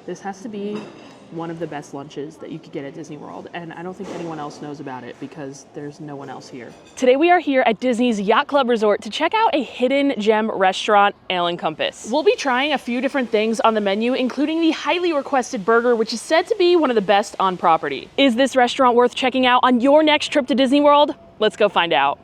This has to be one of the best lunches that you could get at Disney World, and I don't think anyone else knows about it because there's no one else here. Today we are here at Disney's Yacht Club Resort to check out a hidden gem restaurant, Ale & Compass. We'll be trying a few different things on the menu, including the highly requested burger, which is said to be one of the best on property. Is this restaurant worth checking out on your next trip to Disney World? Let's go find out.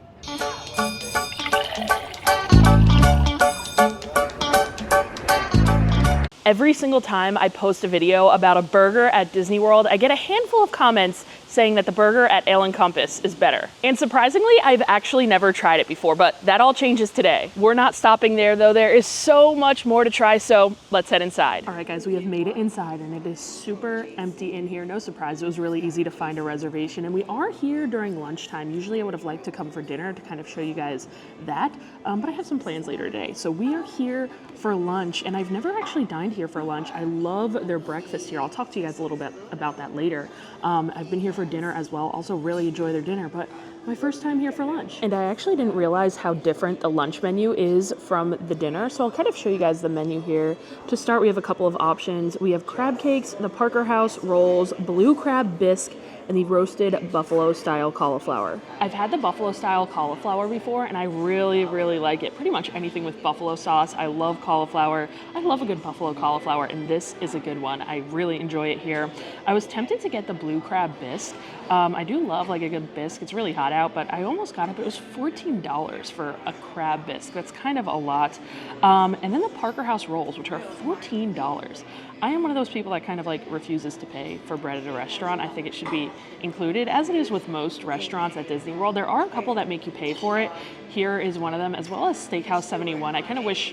Every single time I post a video about a burger at Disney World, I get a handful of comments saying that the burger at Ale & Compass is better. And surprisingly, I've actually never tried it before, but that all changes today. We're not stopping there though. There is so much more to try, so let's head inside. All right guys, we have made it inside and it is super empty in here. No surprise, it was really easy to find a reservation, and we are here during lunchtime. Usually I would have liked to come for dinner to kind of show you guys that, but I have some plans later today. So we are here for lunch, and I've never actually dined here for lunch. I love their breakfast here. I'll talk to you guys a little bit about that later. I've been here for dinner as well. Also really enjoy their dinner, but my first time here for lunch. And I actually didn't realize how different the lunch menu is from the dinner, so I'll kind of show you guys the menu here. To start, we have a couple of options. We have crab cakes, the Parker House rolls, blue crab bisque, and the roasted buffalo style cauliflower. I've had the buffalo style cauliflower before and I really, really like it. Pretty much anything with buffalo sauce. I love cauliflower. I love a good buffalo cauliflower, and this is a good one. I really enjoy it here. I was tempted to get the blue crab bisque. I do love like a good bisque. It's really hot out, but I almost got it, but it was $14 for a crab bisque. That's kind of a lot. And then the Parker House rolls, which are $14. I am one of those people that kind of like refuses to pay for bread at a restaurant. I think it should be included, as it is with most restaurants at Disney World. There are a couple that make you pay for it. Here is one of them, as well as Steakhouse 71. I kind of wish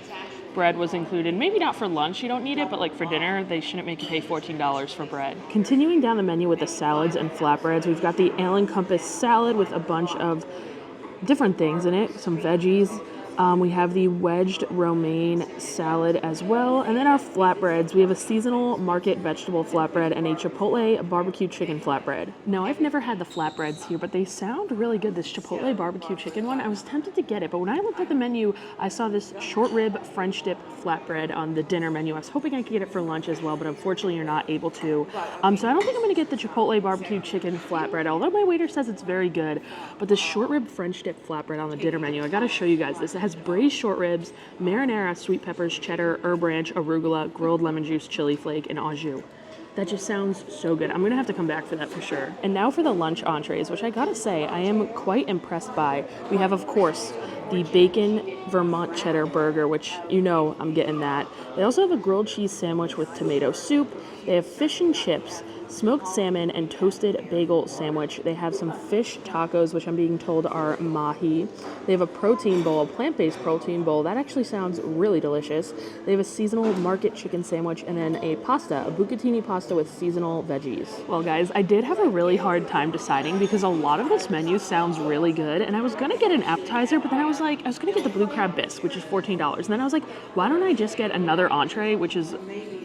bread was included. Maybe not for lunch, you don't need it, but like for dinner, they shouldn't make you pay $14 for bread. Continuing down the menu with the salads and flatbreads, we've got the Ale & Compass salad with a bunch of different things in it, some veggies. We have the wedged romaine salad as well. And then our flatbreads, we have a seasonal market vegetable flatbread and a Chipotle barbecue chicken flatbread. Now, I've never had the flatbreads here, but they sound really good. This Chipotle barbecue chicken one, I was tempted to get it, but when I looked at the menu, I saw this short rib French dip flatbread on the dinner menu. I was hoping I could get it for lunch as well, but unfortunately you're not able to. So I don't think I'm gonna get the Chipotle barbecue chicken flatbread, although my waiter says it's very good. But the short rib French dip flatbread on the dinner menu, I gotta show you guys this. It has braised short ribs, marinara, sweet peppers, cheddar, herb ranch, arugula, grilled lemon juice, chili flake, and au jus. That just sounds so good. I'm gonna have to come back for that for sure. And now for the lunch entrees, which I gotta say, I am quite impressed by. We have, of course, the bacon Vermont cheddar burger, which you know I'm getting that. They also have a grilled cheese sandwich with tomato soup. They have fish and chips, smoked salmon, and toasted bagel sandwich. They have some fish tacos, which I'm being told are mahi. They have a protein bowl, a plant-based protein bowl. That actually sounds really delicious. They have a seasonal market chicken sandwich, and then a pasta, a bucatini pasta with seasonal veggies. Well guys, I did have a really hard time deciding because a lot of this menu sounds really good, and I was gonna get an appetizer, but then I was gonna get the blue crab bisque, which is $14. And then I was like, why don't I just get another entree, which is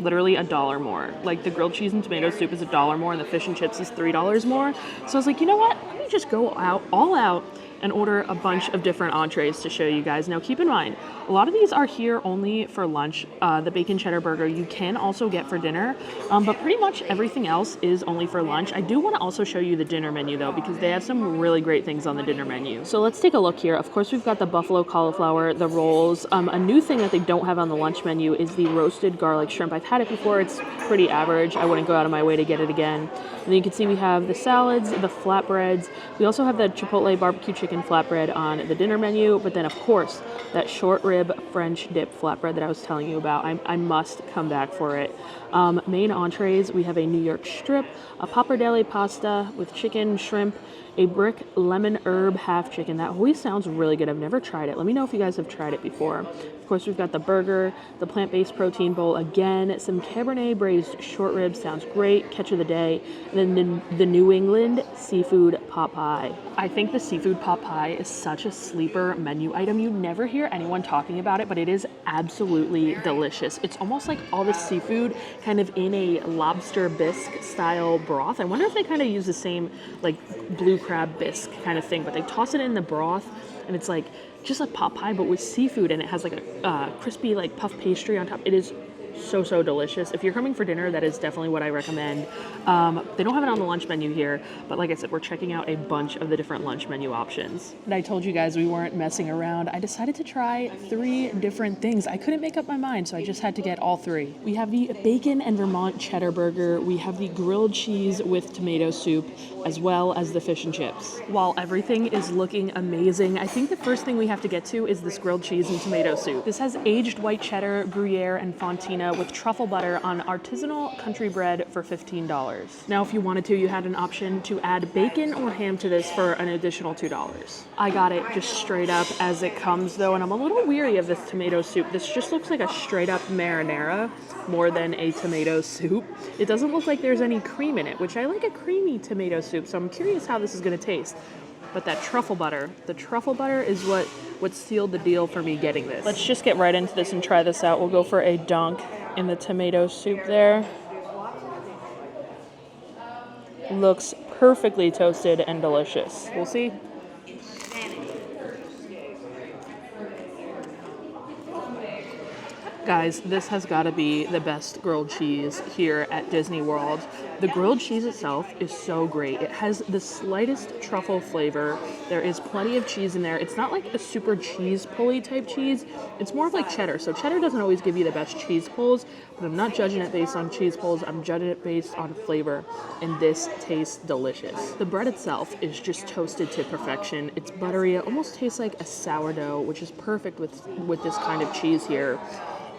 literally $1 more. Like the grilled cheese and tomato soup is $1 more, and the fish and chips is $3 more. So I was like, you know what? Let me just go all out and order a bunch of different entrees to show you guys. Now keep in mind, a lot of these are here only for lunch. The bacon cheddar burger you can also get for dinner, but pretty much everything else is only for lunch. I do want to also show you the dinner menu though, because they have some really great things on the dinner menu. So let's take a look here. Of course, we've got the buffalo cauliflower, the rolls. A new thing that they don't have on the lunch menu is the roasted garlic shrimp. I've had it before, it's pretty average. I wouldn't go out of my way to get it again. And then you can see we have the salads, the flatbreads. We also have the Chipotle barbecue chicken flatbread on the dinner menu, but then of course that short rib French dip flatbread that I was telling you about. I must come back for it. Main entrees, we have a New York strip, a pappardelle pasta with chicken, shrimp, a brick lemon herb half chicken. That always sounds really good. I've never tried it. Let me know if you guys have tried it before. Of course, we've got the burger, the plant-based protein bowl again, some Cabernet braised short ribs, sounds great, catch of the day, and then the New England seafood pot pie. I think the seafood pot pie is such a sleeper menu item. You never hear anyone talking about it, but it is absolutely delicious. It's almost like all the seafood kind of in a lobster bisque style broth. I wonder if they kind of use the same like blue crab bisque kind of thing, but they toss it in the broth and it's like just a pot pie but with seafood, and it has like a crispy like puff pastry on top. It is so delicious. If you're coming for dinner, that is definitely what I recommend. They don't have it on the lunch menu here, but like I said, we're checking out a bunch of the different lunch menu options. And I told you guys we weren't messing around. I decided to try 3 different things. I couldn't make up my mind, so I just had to get all 3. We have the bacon and Vermont cheddar burger. We have the grilled cheese with tomato soup, as well as the fish and chips. While everything is looking amazing, I think the first thing we have to get to is this grilled cheese and tomato soup. This has aged white cheddar, Gruyere, and Fontina with truffle butter on artisanal country bread for $15. Now, if you wanted to, you had an option to add bacon or ham to this for an additional $2. I got it just straight up as it comes though, and I'm a little weary of this tomato soup. This just looks like a straight up marinara more than a tomato soup. It doesn't look like there's any cream in it, which I like a creamy tomato soup, so I'm curious how this is gonna taste. But that truffle butter, the truffle butter is what sealed the deal for me getting this. Let's just get right into this and try this out. We'll go for a dunk in the tomato soup there. Looks perfectly toasted and delicious. We'll see. Guys, this has got to be the best grilled cheese here at Disney World. The grilled cheese itself is so great. It has the slightest truffle flavor. There is plenty of cheese in there. It's not like a super cheese pulley type cheese. It's more of like cheddar. So cheddar doesn't always give you the best cheese pulls, but I'm not judging it based on cheese pulls. I'm judging it based on flavor, and this tastes delicious. The bread itself is just toasted to perfection. It's buttery. It almost tastes like a sourdough, which is perfect with this kind of cheese here.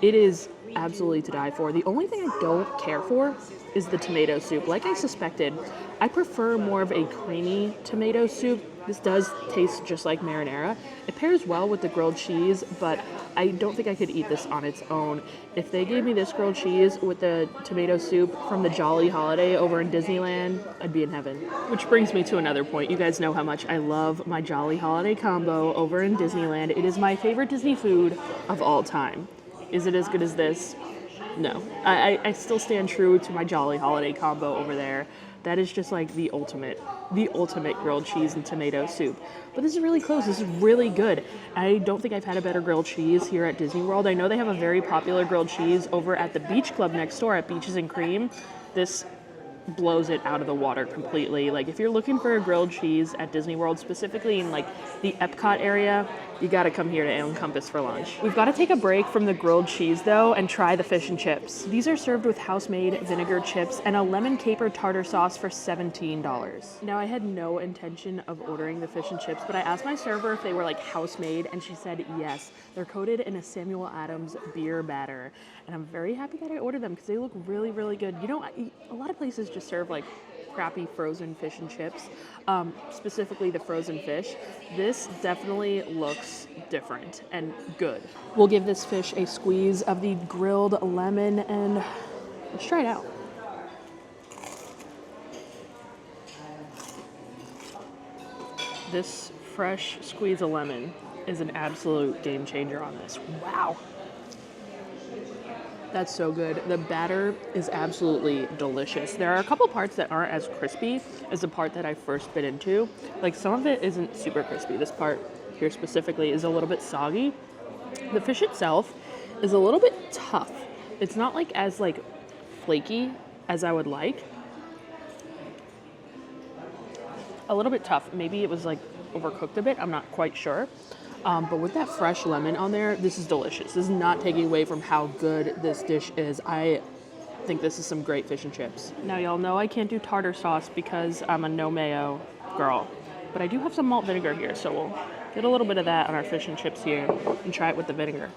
It is absolutely to die for. The only thing I don't care for is the tomato soup. Like I suspected, I prefer more of a creamy tomato soup. This does taste just like marinara. It pairs well with the grilled cheese, but I don't think I could eat this on its own. If they gave me this grilled cheese with the tomato soup from the Jolly Holiday over in Disneyland, I'd be in heaven. Which brings me to another point. You guys know how much I love my Jolly Holiday combo over in Disneyland. It is my favorite Disney food of all time. Is it as good as this? No. I still stand true to my Jolly Holiday combo over there. That is just like the ultimate grilled cheese and tomato soup. But this is really close. This is really good. I don't think I've had a better grilled cheese here at Disney World. I know they have a very popular grilled cheese over at the Beach Club next door at Beaches and Cream. This blows it out of the water completely. Like if you're looking for a grilled cheese at Disney World, specifically in like the Epcot area, you got to come here to Alien Compass for lunch. We've got to take a break from the grilled cheese though and try the fish and chips. These are served with house-made vinegar chips and a lemon caper tartar sauce for $17. Now I had no intention of ordering the fish and chips, but I asked my server if they were like house-made and she said yes. They're coated in a Samuel Adams beer batter, and I'm very happy that I ordered them because they look really good. You know, a lot of places just serve like crappy frozen fish and chips, specifically the frozen fish. This definitely looks different and good. We'll give this fish a squeeze of the grilled lemon and let's try it out. This fresh squeeze of lemon is an absolute game changer on this. Wow. That's so good. The batter is absolutely delicious. There are a couple parts that aren't as crispy as the part that I first bit into. Like some of it isn't super crispy. This part here specifically is a little bit soggy. The fish itself is a little bit tough. It's not like as like flaky as I would like. A little bit tough. Maybe it was like overcooked a bit. I'm not quite sure. But with that fresh lemon on there, this is delicious. This is not taking away from how good this dish is. I think this is some great fish and chips. Now, y'all know I can't do tartar sauce because I'm a no mayo girl. But I do have some malt vinegar here, so we'll get a little bit of that on our fish and chips here and try it with the vinegar.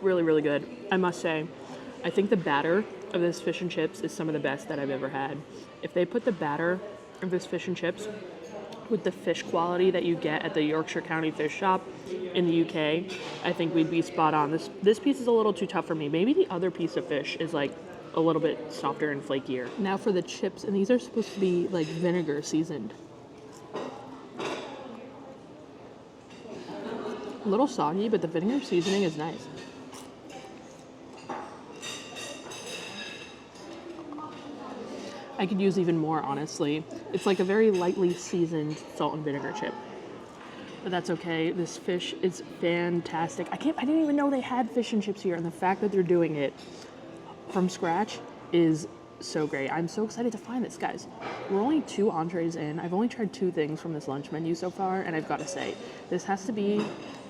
Really good. I must say, I think the batter of this fish and chips is some of the best that I've ever had. If they put the batter of this fish and chips with the fish quality that you get at the Yorkshire County Fish Shop in the UK, I think we'd be spot on. This piece is a little too tough for me. Maybe the other piece of fish is like a little bit softer and flakier. Now for the chips, and these are supposed to be like vinegar seasoned. A little soggy, but the vinegar seasoning is nice. I could use even more, honestly. It's like a very lightly seasoned salt and vinegar chip. but that's okay. This fish is fantastic. I didn't even know they had fish and chips here, and the fact that they're doing it from scratch is so great. I'm so excited to find this, guys. We're only 2 entrees in. I've only tried 2 things from this lunch menu so far, and I've got to say, this has to be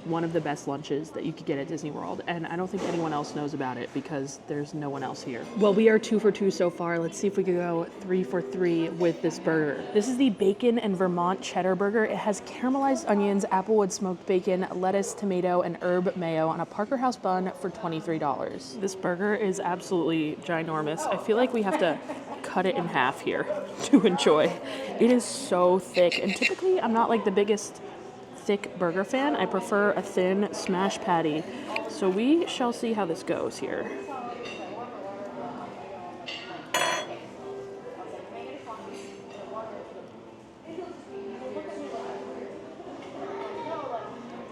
one of the best lunches that you could get at Disney World, and I don't think anyone else knows about it because there's no one else here. Well, we are 2 for 2 so far. Let's see if we could go 3 for 3 with this burger. This is the bacon and Vermont cheddar burger. It has caramelized onions, applewood smoked bacon, lettuce, tomato, and herb mayo on a Parker House bun for $23. This burger is absolutely ginormous. I feel like we have to cut it in half here to enjoy. It is so thick, and typically I'm not like the biggest thick burger fan. I prefer a thin smash patty. So we shall see how this goes here.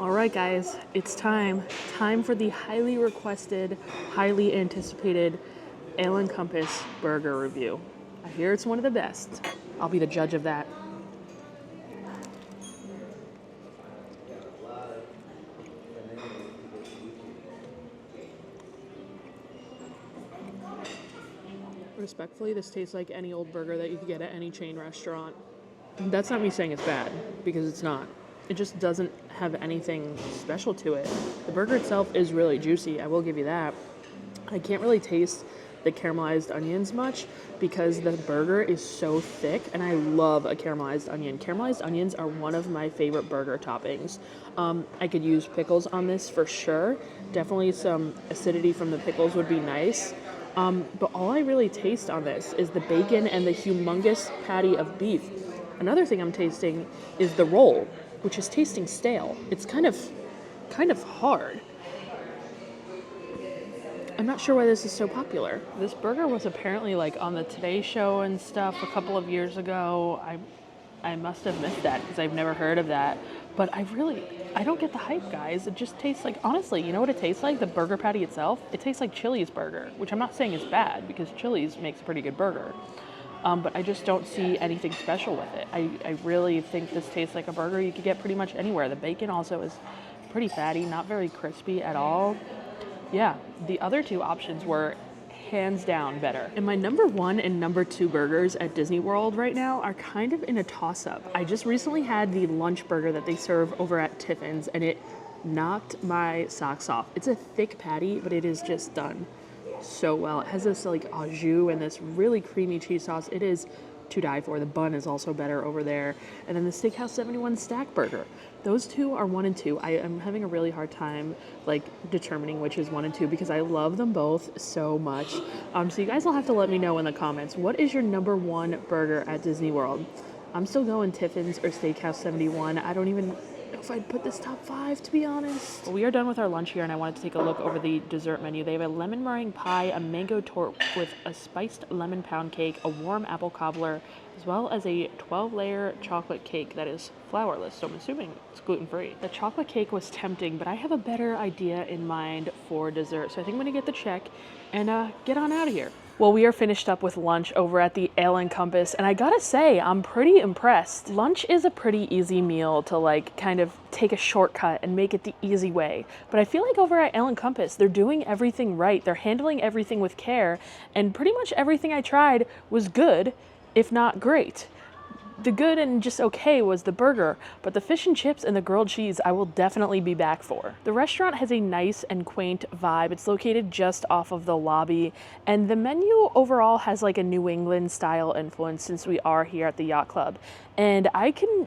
All right, guys, it's time. Time for the highly requested, highly anticipated Ale & Compass burger review. I hear it's one of the best. I'll be the judge of that. Respectfully, this tastes like any old burger that you could get at any chain restaurant. That's not me saying it's bad, because it's not. It just doesn't have anything special to it. The burger itself is really juicy, I will give you that. I can't really taste the caramelized onions much because the burger is so thick, and I love a caramelized onion. Caramelized onions are one of my favorite burger toppings. I could use pickles on this for sure. Definitely some acidity from the pickles would be nice. But all I really taste on this is the bacon and the humongous patty of beef. Another thing I'm tasting is the roll, which is tasting stale. It's kind of hard. I'm not sure why this is so popular. This burger was apparently like on the Today Show and stuff a couple of years ago. I must have missed that because I've never heard of that. But I don't get the hype, guys. It just tastes like, honestly, you know what it tastes like? The burger patty itself? It tastes like Chili's burger, which I'm not saying is bad because Chili's makes a pretty good burger. But I just don't see anything special with it. I really think this tastes like a burger you could get pretty much anywhere. The bacon also is pretty fatty, not very crispy at all. Yeah, the other 2 options were hands down better. And my number 1 and number 2 burgers at Disney World right now are kind of in a toss-up. I just recently had the lunch burger that they serve over at Tiffin's, and it knocked my socks off. It's a thick patty, but it is just done so well. It has this like au jus and this really creamy cheese sauce. It is to die for. The bun is also better over there. And then the Steakhouse 71 Stack Burger. Those 2 are 1 and 2. I am having a really hard time like determining which is 1 and 2 because I love them both so much. So you guys will have to let me know in the comments. What is your number 1 burger at Disney World? I'm still going Tiffin's or Steakhouse 71. I don't even know if I'd put this top 5, to be honest. Well, we are done with our lunch here, and I wanted to take a look over the dessert menu. They have a lemon meringue pie, a mango torte with a spiced lemon pound cake, a warm apple cobbler, as well as a 12-layer chocolate cake that is flourless, so I'm assuming it's gluten-free. The chocolate cake was tempting, but I have a better idea in mind for dessert, so I think I'm gonna get the check and get on out of here. Well, we are finished up with lunch over at the Ale & Compass, and I gotta say, I'm pretty impressed. Lunch is a pretty easy meal to like kind of take a shortcut and make it the easy way. But I feel like over at Ale & Compass, they're doing everything right. They're handling everything with care, and pretty much everything I tried was good, if not great. The good and just okay was the burger, but the fish and chips and the grilled cheese I will definitely be back for. The restaurant has a nice and quaint vibe. It's located just off of the lobby, and the menu overall has like a New England style influence since we are here at the Yacht Club. And I can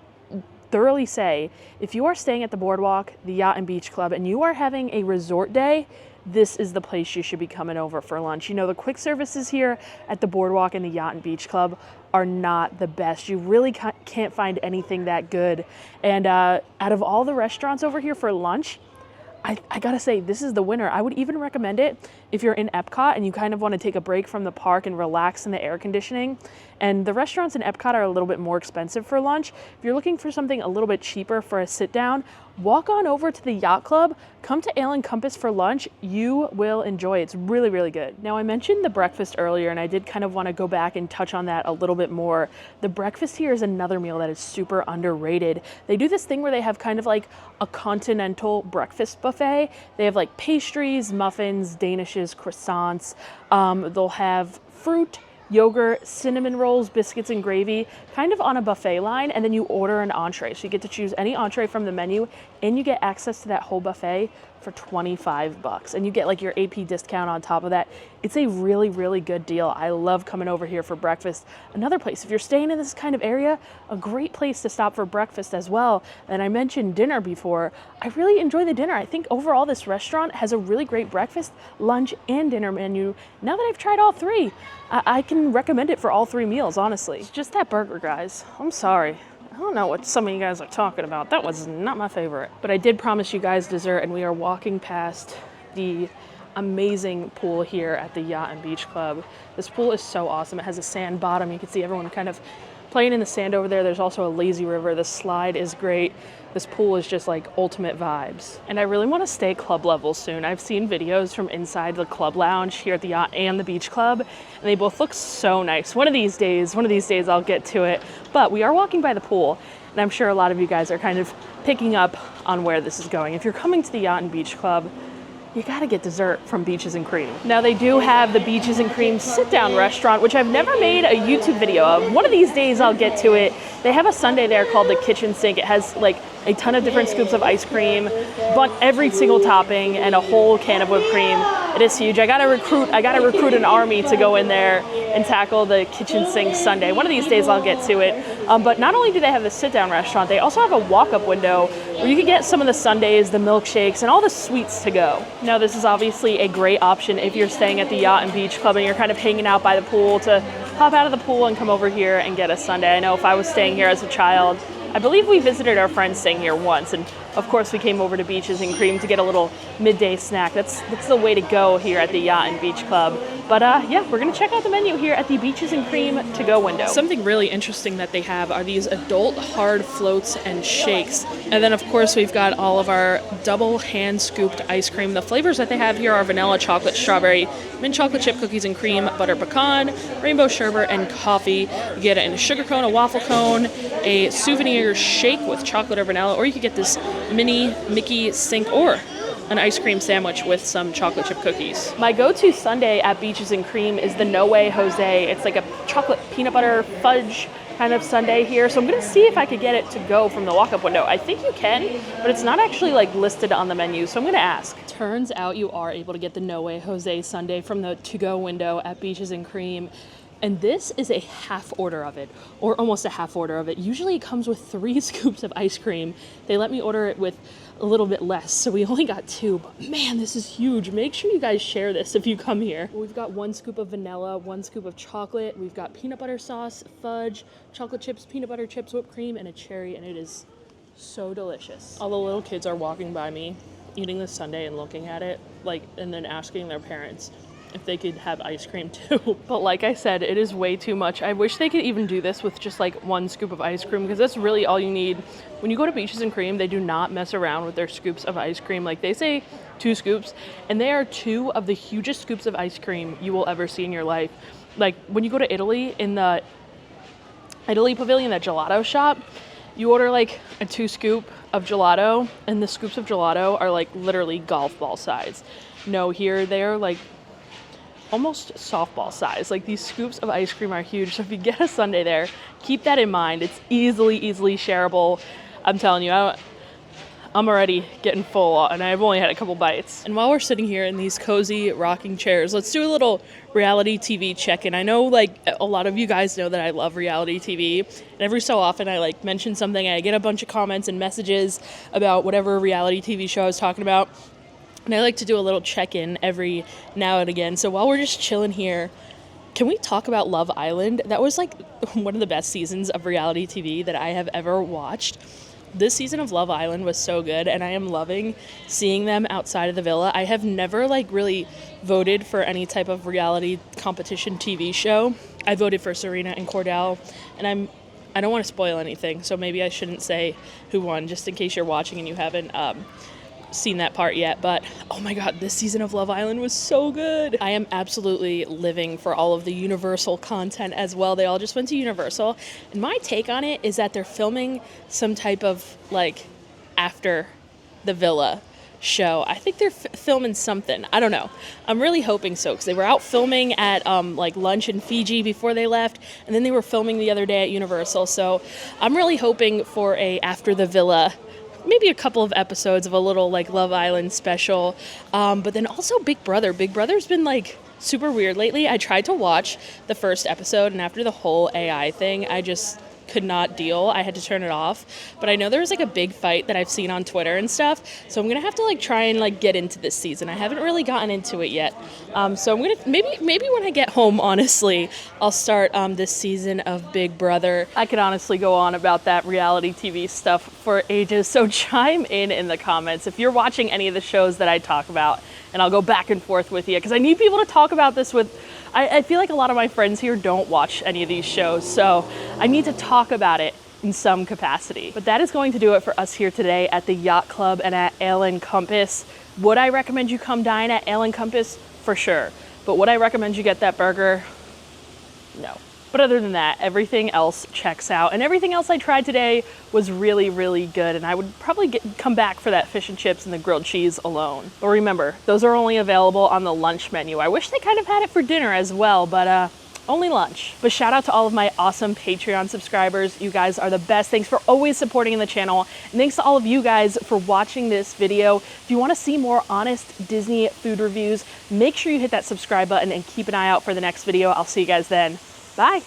thoroughly say, if you are staying at the Boardwalk, the Yacht and Beach Club, and you are having a resort day, this is the place you should be coming over for lunch. You know, the quick services here at the Boardwalk and the Yacht and Beach Club are not the best. You really can't find anything that good. And out of all the restaurants over here for lunch, I gotta say, this is the winner. I would even recommend it if you're in Epcot and you kind of want to take a break from the park and relax in the air conditioning. And the restaurants in Epcot are a little bit more expensive for lunch. If you're looking for something a little bit cheaper for a sit down, walk on over to the Yacht Club, come to Ale and Compass for lunch. You will enjoy it. It's really, really good. Now, I mentioned the breakfast earlier, and I did kind of want to go back and touch on that a little bit more. The breakfast here is another meal that is super underrated. They do this thing where they have kind of like a continental breakfast buffet. They have like pastries, muffins, danishes, croissants. They'll have fruit, yogurt, cinnamon rolls, biscuits, and gravy, kind of on a buffet line, and then you order an entree. So you get to choose any entree from the menu, and you get access to that whole buffet for $25, and you get like your AP discount on top of that. It's a really, really good deal. I love coming over here for breakfast. Another place, if you're staying in this kind of area, a great place to stop for breakfast as well. And I mentioned dinner before. I really enjoy the dinner. I think overall this restaurant has a really great breakfast, lunch, and dinner menu. Now that I've tried all three, I can recommend it for all three meals, honestly. It's just that burger, guys. I'm sorry. I don't know what some of you guys are talking about. That was not my favorite. But I did promise you guys dessert, and we are walking past the amazing pool here at the Yacht and Beach Club. This pool is so awesome. It has a sand bottom. You can see everyone kind of playing in the sand over there. There's also a lazy river. The slide is great. This pool is just like ultimate vibes. And I really want to stay club level soon. I've seen videos from inside the club lounge here at the Yacht and the Beach Club, and they both look so nice. One of these days I'll get to it. But we are walking by the pool, and I'm sure a lot of you guys are kind of picking up on where this is going. If you're coming to the Yacht and Beach Club, you gotta get dessert from Beaches and Cream. Now they do have the Beaches and Cream sit-down restaurant, which I've never made a YouTube video of. One of these days I'll get to it. They have a sundae there called the Kitchen Sink. It has like a ton of different scoops of ice cream, but every single topping, and a whole can of whipped cream. It is huge. I gotta recruit an army to go in there and tackle the Kitchen Sink sundae. One of these days I'll get to it. But not only do they have the sit-down restaurant, they also have a walk-up window where you can get some of the sundaes, the milkshakes, and all the sweets to go. Now, this is obviously a great option if you're staying at the Yacht and Beach Club and you're kind of hanging out by the pool, to hop out of the pool and come over here and get a sundae. I know if I was staying here as a child, I believe we visited our friends staying here once, and of course we came over to Beaches and Cream to get a little midday snack. That's the way to go here at the Yacht and Beach Club. But yeah, we're gonna check out the menu here at the Beaches and Cream to-go window. Something really interesting that they have are these adult hard floats and shakes. And then of course we've got all of our double hand scooped ice cream. The flavors that they have here are vanilla, chocolate, strawberry, mint chocolate chip cookies and cream, butter pecan, rainbow sherbet, and coffee. You get it in a sugar cone, a waffle cone, a souvenir shake with chocolate or vanilla, or you could get this mini Mickey sink or an ice cream sandwich with some chocolate chip cookies. My go-to sundae at Beaches and Cream is the No Way Jose. It's like a chocolate peanut butter fudge kind of sundae here. So I'm gonna see if I could get it to go from the walk-up window. I think you can, but it's not actually like listed on the menu, so I'm gonna ask. Turns out you are able to get the No Way Jose sundae from the to-go window at Beaches and Cream. And this is a half order of it, or almost a half order of it. Usually it comes with 3 scoops of ice cream. They let me order it with a little bit less, so we only got 2, but man, this is huge. Make sure you guys share this if you come here. We've got 1 scoop of vanilla, 1 scoop of chocolate. We've got peanut butter sauce, fudge, chocolate chips, peanut butter chips, whipped cream, and a cherry, and it is so delicious. All the little kids are walking by me, eating the sundae and looking at it, like, and then asking their parents if they could have ice cream too. But like I said, it is way too much. I wish they could even do this with just like 1 scoop of ice cream, because that's really all you need. When you go to Beaches and Cream, they do not mess around with their scoops of ice cream. Like they say 2 scoops, and they are 2 of the hugest scoops of ice cream you will ever see in your life. Like when you go to Italy, in the Italy Pavilion, that gelato shop, you order like a 2 scoop of gelato, and the scoops of gelato are like literally golf ball size. No, here they're like almost softball size. Like these scoops of ice cream are huge. So if you get a sundae there, keep that in mind. It's easily shareable. I'm telling you, I'm already getting full, and I've only had a couple bites. And while we're sitting here in these cozy rocking chairs, let's do a little reality TV check-in. I know like a lot of you guys know that I love reality TV, and every so often I like mention something, I get a bunch of comments and messages about whatever reality TV show I was talking about. And I like to do a little check-in every now and again. So while we're just chilling here, can we talk about Love Island? That was like one of the best seasons of reality TV that I have ever watched. This season of Love Island was so good, and I am loving seeing them outside of the villa. I have never like really voted for any type of reality competition TV show. I voted for Serena and Cordell, and I don't want to spoil anything, so maybe I shouldn't say who won, just in case you're watching and you haven't seen that part yet. But oh my god, this season of Love Island was so good. I am absolutely living for all of the Universal content as well. They all just went to Universal, and my take on it is that they're filming some type of like after the villa show. I think they're filming something. I don't know. I'm really hoping so, because they were out filming at like lunch in Fiji before they left, and then they were filming the other day at Universal. So I'm really hoping for a after the villa, maybe a couple of episodes of a little like Love Island special. But then also Big Brother. Big Brother's been like super weird lately. I tried to watch the first episode, and after the whole AI thing, I just could not deal. I had to turn it off. But I know there was like a big fight that I've seen on Twitter and stuff, so I'm gonna have to like try and like get into this season. I haven't really gotten into it yet. So I'm gonna maybe when I get home, honestly, I'll start this season of Big Brother. I could honestly go on about that reality TV stuff for ages, so chime in the comments if you're watching any of the shows that I talk about, and I'll go back and forth with you, because I need people to talk about this with. I feel like a lot of my friends here don't watch any of these shows, so I need to talk about it in some capacity. But that is going to do it for us here today at the Yacht Club and at Ale and Compass. Would I recommend you come dine at Ale and Compass? For sure. But would I recommend you get that burger? No. But other than that, everything else checks out, and everything else I tried today was really, really good, and I would probably come back for that fish and chips and the grilled cheese alone. But remember, those are only available on the lunch menu. I wish they kind of had it for dinner as well, but only lunch. But shout out to all of my awesome Patreon subscribers. You guys are the best. Thanks for always supporting the channel, and thanks to all of you guys for watching this video. If you want to see more honest Disney food reviews, make sure you hit that subscribe button and keep an eye out for the next video. I'll see you guys then. Bye.